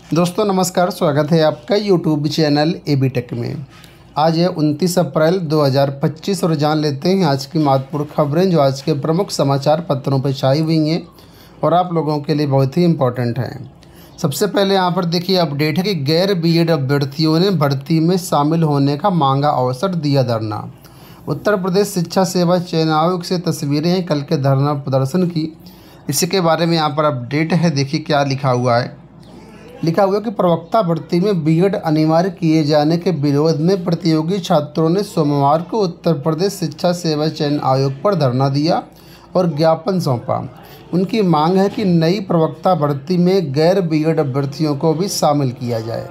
दोस्तों नमस्कार, स्वागत है आपका यूट्यूब चैनल एबी टेक में। आज है 29 अप्रैल 2025 और जान लेते हैं आज की महत्वपूर्ण खबरें जो आज के प्रमुख समाचार पत्रों पर छाई हुई हैं और आप लोगों के लिए बहुत ही इम्पोर्टेंट हैं। सबसे पहले यहाँ पर देखिए अपडेट है कि गैर बीएड अभ्यर्थियों ने भर्ती में शामिल होने का मांगा अवसर, दिया धरना। उत्तर प्रदेश शिक्षा सेवा चयन आयोग से तस्वीरें हैं कल के धरना प्रदर्शन की। इसी के बारे में यहाँ पर अपडेट है, देखिए क्या लिखा हुआ है। लिखा हुआ कि प्रवक्ता भर्ती में बीएड अनिवार्य किए जाने के विरोध में प्रतियोगी छात्रों ने सोमवार को उत्तर प्रदेश शिक्षा सेवा चयन आयोग पर धरना दिया और ज्ञापन सौंपा। उनकी मांग है कि नई प्रवक्ता भर्ती में गैर बीएड अभ्यर्थियों को भी शामिल किया जाए।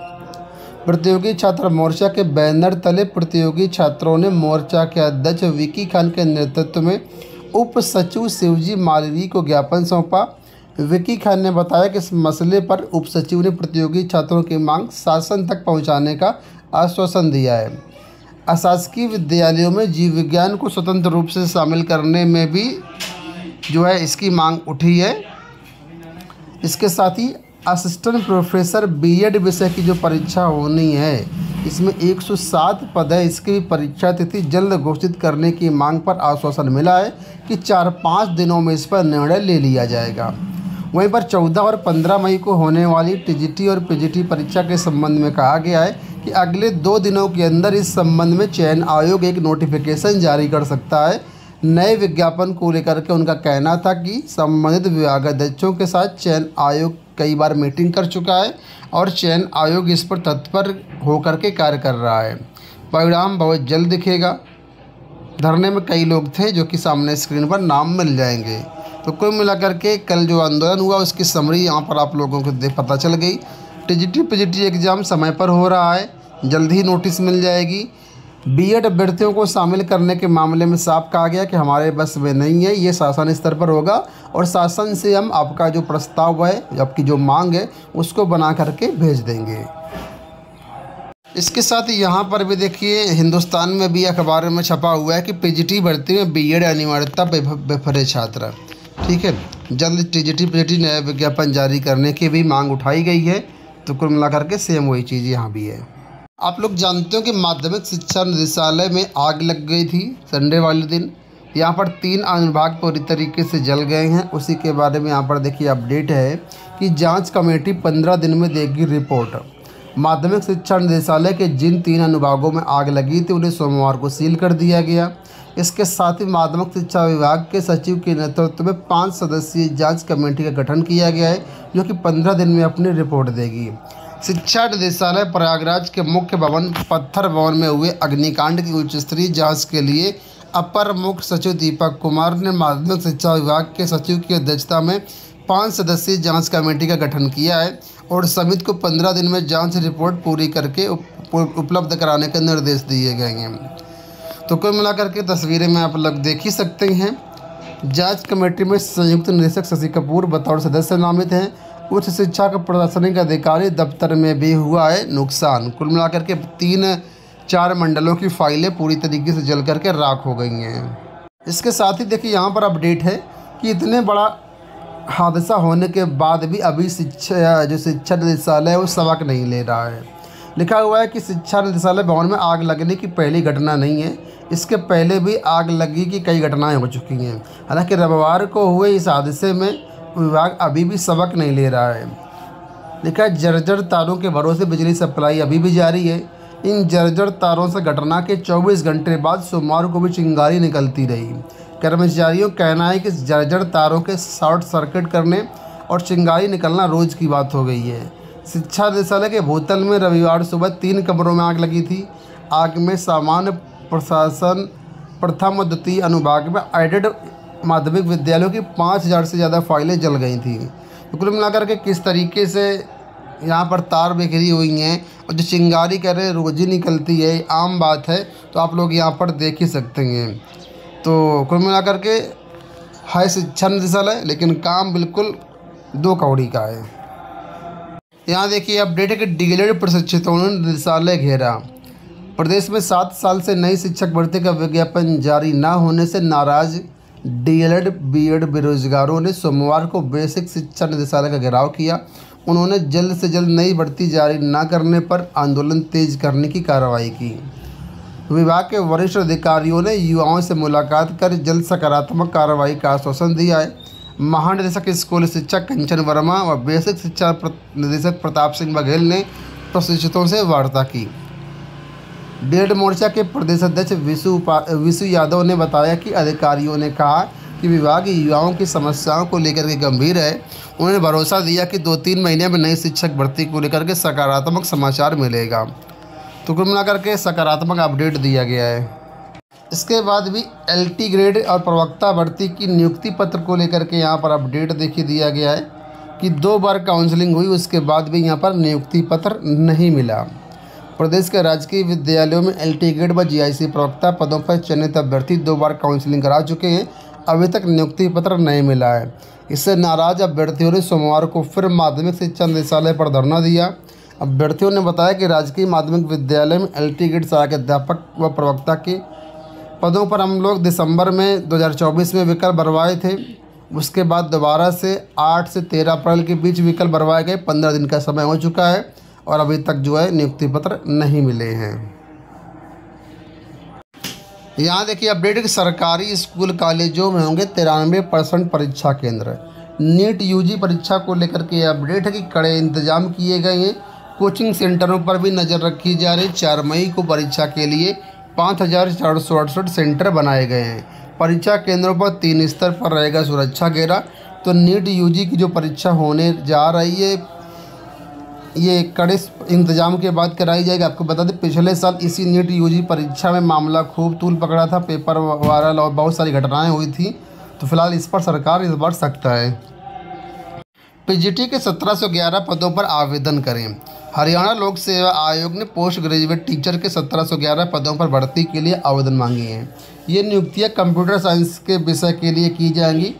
प्रतियोगी छात्र मोर्चा के बैनर तले प्रतियोगी छात्रों ने मोर्चा के अध्यक्ष विकी खान के नेतृत्व में उप सचिव शिवजी मालवीय को ज्ञापन सौंपा। विकी खान ने बताया कि इस मसले पर उप सचिव ने प्रतियोगी छात्रों की मांग शासन तक पहुंचाने का आश्वासन दिया है। अशासकीय विद्यालयों में जीव विज्ञान को स्वतंत्र रूप से शामिल करने में भी जो है इसकी मांग उठी है। इसके साथ ही असिस्टेंट प्रोफेसर बीएड विषय की जो परीक्षा होनी है, इसमें 107 पद है, इसकी भी परीक्षा तिथि जल्द घोषित करने की मांग पर आश्वासन मिला है कि 4-5 दिनों में इस पर निर्णय ले लिया जाएगा। वहीं पर 14 और 15 मई को होने वाली टीजीटी और पीजीटी परीक्षा के संबंध में कहा गया है कि अगले 2 दिनों के अंदर इस संबंध में चयन आयोग एक नोटिफिकेशन जारी कर सकता है। नए विज्ञापन को लेकर के उनका कहना था कि संबंधित विभागाध्यक्षों के साथ चयन आयोग कई बार मीटिंग कर चुका है और चयन आयोग इस पर तत्पर होकर के कार्य कर रहा है। परिणाम बहुत जल्द दिखेगा। धरने में कई लोग थे जो कि सामने स्क्रीन पर नाम मिल जाएंगे। तो कुल मिलाकर के कल जो आंदोलन हुआ उसकी समरी यहाँ पर आप लोगों को पता चल गई। टीजीटी पीजीटी एग्ज़ाम समय पर हो रहा है, जल्द ही नोटिस मिल जाएगी। बीएड अभ्यर्थियों को शामिल करने के मामले में साफ कहा गया कि हमारे बस में नहीं है, ये शासन स्तर पर होगा और शासन से हम आपका जो प्रस्ताव है, आपकी जो मांग है, उसको बना करके भेज देंगे। इसके साथ यहाँ पर भी देखिए हिंदुस्तान में भी अखबार में छपा हुआ है कि पीजीटी भर्ती में बीएड अनिवार्यता बेफरे छात्र। ठीक है, जल्द टीजीटी पीजीटी नया विज्ञापन जारी करने की भी मांग उठाई गई है। तो कुल मिलाकर के सेम वही चीज़ यहाँ भी है। आप लोग जानते हो कि माध्यमिक शिक्षा निदेशालय में आग लग गई थी संडे वाले दिन। यहाँ पर 3 अनुभाग पूरी तरीके से जल गए हैं। उसी के बारे में यहाँ पर देखिए अपडेट है कि जांच कमेटी 15 दिन में देगी रिपोर्ट। माध्यमिक शिक्षा निदेशालय के जिन 3 अनुभागों में आग लगी थी उन्हें सोमवार को सील कर दिया गया। इसके साथ ही माध्यमिक शिक्षा विभाग के सचिव के नेतृत्व में 5 सदस्यीय जांच कमेटी का गठन किया गया है जो कि 15 दिन में अपनी रिपोर्ट देगी। शिक्षा निदेशालय प्रयागराज के मुख्य भवन पत्थर भवन में हुए अग्निकांड की उच्च स्तरीय जाँच के लिए अपर मुख्य सचिव दीपक कुमार ने माध्यमिक शिक्षा विभाग के सचिव की अध्यक्षता में 5 सदस्यीय जाँच कमेटी का गठन किया है और समिति को 15 दिन में जाँच रिपोर्ट पूरी करके उपलब्ध कराने के निर्देश दिए गए हैं। तो कुल मिलाकर के तस्वीरें में आप लोग देख ही सकते हैं। जांच कमेटी में संयुक्त निदेशक शशि कपूर बतौर सदस्य नामित हैं। उच्च शिक्षा का प्रशासनिक अधिकारी दफ्तर में भी हुआ है नुकसान। कुल मिलाकर के 3-4 मंडलों की फाइलें पूरी तरीके से जल करके राख हो गई हैं। इसके साथ ही देखिए यहाँ पर अपडेट है कि इतने बड़ा हादसा होने के बाद भी अभी शिक्षा निदेशालय है वो सबक नहीं ले रहा है। लिखा हुआ है कि शिक्षा निदेशालय भवन में आग लगने की पहली घटना नहीं है, इसके पहले भी आग लगी की कई घटनाएं हो चुकी हैं। हालांकि रविवार को हुए इस हादसे में विभाग अभी भी सबक नहीं ले रहा है। लिखा है जर्जर तारों के भरोसे बिजली सप्लाई अभी भी जारी है। इन जर्जर तारों से घटना के 24 घंटे बाद सोमवार को भी चिंगारी निकलती रही। कर्मचारियों का कहना है कि जर्जर तारों के शॉर्ट सर्किट करने और चिंगारी निकलना रोज़ की बात हो गई है। शिक्षा निदेशालय के भूतल में रविवार सुबह 3 कमरों में आग लगी थी। आग में सामान्य प्रशासन प्रथम और द्वितीय अनुभाग में एडेड माध्यमिक विद्यालयों की 5000 से ज़्यादा फाइलें जल गई थी। तो कुल मिलाकर के किस तरीके से यहाँ पर तार बिखरी हुई हैं और जो चिंगारी कर रहे रोज़ ही निकलती है, आम बात है। तो आप लोग यहाँ पर देख ही सकते हैं। तो कुल मिलाकर के है शिक्षा निदेशालय, लेकिन काम बिल्कुल 2 कौड़ी का है। यहाँ देखिए अपडेट है कि डीएलएड प्रशिक्षितों ने निदेशालय घेरा। प्रदेश में 7 साल से नई शिक्षक भर्ती का विज्ञापन जारी न होने से नाराज डीएलएड बीएड बेरोजगारों ने सोमवार को बेसिक शिक्षा निदेशालय का घेराव किया। उन्होंने जल्द से जल्द नई भर्ती जारी न करने पर आंदोलन तेज करने की कार्रवाई की। विभाग के वरिष्ठ अधिकारियों ने युवाओं से मुलाकात कर जल्द सकारात्मक कार्रवाई का आश्वासन दिया है। महानिदेशक स्कूल शिक्षा कंचन वर्मा व बेसिक शिक्षा निदेशक प्रताप सिंह बघेल ने प्रशिक्षितों से वार्ता की। बीएड मोर्चा के प्रदेश अध्यक्ष विशु यादव ने बताया कि अधिकारियों ने कहा कि विभाग युवाओं की समस्याओं को लेकर के गंभीर है। उन्होंने भरोसा दिया कि 2-3 महीने में नई शिक्षक भर्ती को लेकर के सकारात्मक समाचार मिलेगा। तो कुल मिलाकर के सकारात्मक अपडेट दिया गया है। इसके बाद भी LT ग्रेड और प्रवक्ता भर्ती की नियुक्ति पत्र को लेकर के यहाँ पर अपडेट देखिए दिया गया है कि 2 बार काउंसलिंग हुई, उसके बाद भी यहाँ पर नियुक्ति पत्र नहीं मिला। प्रदेश के राजकीय विद्यालयों में LT ग्रेड व GIC प्रवक्ता पदों पर चयनित अभ्यर्थी 2 बार काउंसलिंग करा चुके हैं, अभी तक नियुक्ति पत्र नहीं मिला है। इससे नाराज अभ्यर्थियों ने सोमवार को फिर माध्यमिक शिक्षा निदेशालय पर धरना दिया। अभ्यर्थियों ने बताया कि राजकीय माध्यमिक विद्यालय में LT ग्रेड सहायक अध्यापक व प्रवक्ता के पदों पर हम लोग दिसंबर में 2024 में विकल्प भरवाए थे। उसके बाद दोबारा से 8 से 13 अप्रैल के बीच विकल्प भरवाए गए। 15 दिन का समय हो चुका है और अभी तक जो है नियुक्ति पत्र नहीं मिले हैं। यहाँ देखिए अपडेट कि सरकारी स्कूल कॉलेजों में होंगे 93% परीक्षा केंद्र। नीट UG परीक्षा को लेकर के अपडेट है कि कड़े इंतजाम किए गए हैं। कोचिंग सेंटरों पर भी नज़र रखी जा रही। 4 मई को परीक्षा के लिए 5468 सेंटर बनाए गए हैं। परीक्षा केंद्रों पर 3 स्तर पर रहेगा सुरक्षा घेरा। तो नीट UG की जो परीक्षा होने जा रही है ये कड़े इंतजाम के बाद कराई जाएगी। आपको बता दें पिछले साल इसी नीट UG परीक्षा में मामला खूब तूल पकड़ा था, पेपर वायरल और बहुत सारी घटनाएं हुई थी। तो फिलहाल इस पर सरकार इस बार सख्त है। PGT के 1711 पदों पर आवेदन करें। हरियाणा लोक सेवा आयोग ने पोस्ट ग्रेजुएट टीचर के 1711 पदों पर भर्ती के लिए आवेदन मांगे हैं। ये नियुक्तियां कंप्यूटर साइंस के विषय के लिए की जाएंगी।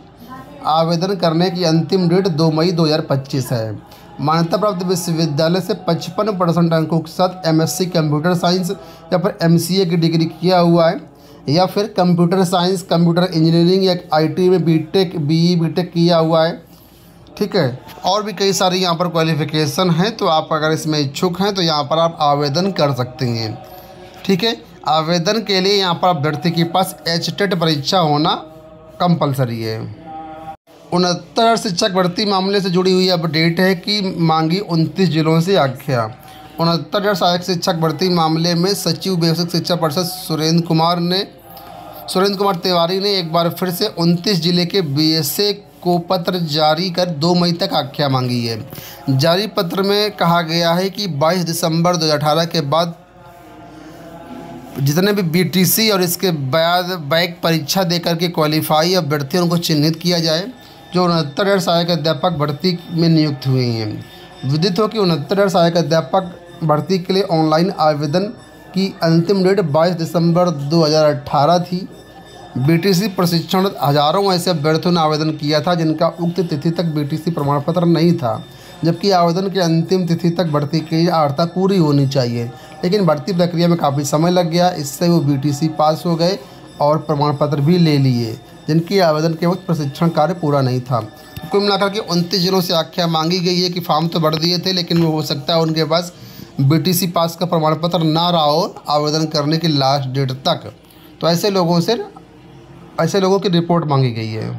आवेदन करने की अंतिम डेट 2 मई 2025 है। मान्यता प्राप्त विश्वविद्यालय से 55% अंकों के साथ MSc कंप्यूटर साइंस या फिर MCA की डिग्री किया हुआ है, या फिर कंप्यूटर साइंस, कंप्यूटर इंजीनियरिंग या IT में BTech BE BTech किया हुआ है। ठीक है, और भी कई सारी यहाँ पर क्वालिफ़िकेशन है। तो आप अगर इसमें इच्छुक हैं तो यहाँ पर आप आवेदन कर सकते हैं। ठीक है, आवेदन के लिए यहाँ पर अभ्यर्थी के पास HTET परीक्षा होना कंपलसरी है। 69 शिक्षक भर्ती मामले से जुड़ी हुई अपडेट है कि मांगी 29 जिलों से आख्या। 69 सहायक शिक्षक भर्ती मामले में सचिव बेसिक शिक्षा परिषद सुरेंद्र कुमार तिवारी ने एक बार फिर से 29 जिले के BSA को पत्र जारी कर 2 मई तक आख्या मांगी है। जारी पत्र में कहा गया है कि 22 दिसंबर 2018 के बाद जितने भी BTC और इसके बाद बैक परीक्षा देकर के क्वालिफाई अभ्यर्थियों को चिन्हित किया जाए जो 69 सहायक अध्यापक भर्ती में नियुक्त हुए हैं। विदित हो कि 69 सहायक अध्यापक भर्ती के लिए ऑनलाइन आवेदन की अंतिम डेट 22 दिसंबर 2018 थी। BTC प्रशिक्षण हजारों ऐसे अभ्यर्थियों ने आवेदन किया था जिनका उक्त तिथि तक BTC प्रमाण पत्र नहीं था, जबकि आवेदन की अंतिम तिथि तक भर्ती की अर्हता पूरी होनी चाहिए। लेकिन भर्ती प्रक्रिया में काफ़ी समय लग गया, इससे वो BTC पास हो गए और प्रमाण पत्र भी ले लिए जिनकी आवेदन के वक्त प्रशिक्षण कार्य पूरा नहीं था। कुल मिलाकर के 29 जिलों से आख्या मांगी गई है कि फॉर्म तो भर दिए थे, लेकिन वो हो सकता है उनके पास BTC पास का प्रमाण पत्र ना रहा हो आवेदन करने की लास्ट डेट तक। तो ऐसे लोगों की रिपोर्ट मांगी गई है।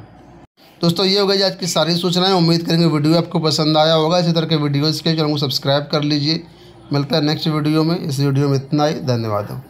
दोस्तों ये हो गई आज की सारी सूचनाएं। उम्मीद करेंगे वीडियो आपको पसंद आया होगा। इसी तरह के वीडियोज़ के चैनल को सब्सक्राइब कर लीजिए। मिलता है नेक्स्ट वीडियो में। इस वीडियो में इतना ही। धन्यवाद।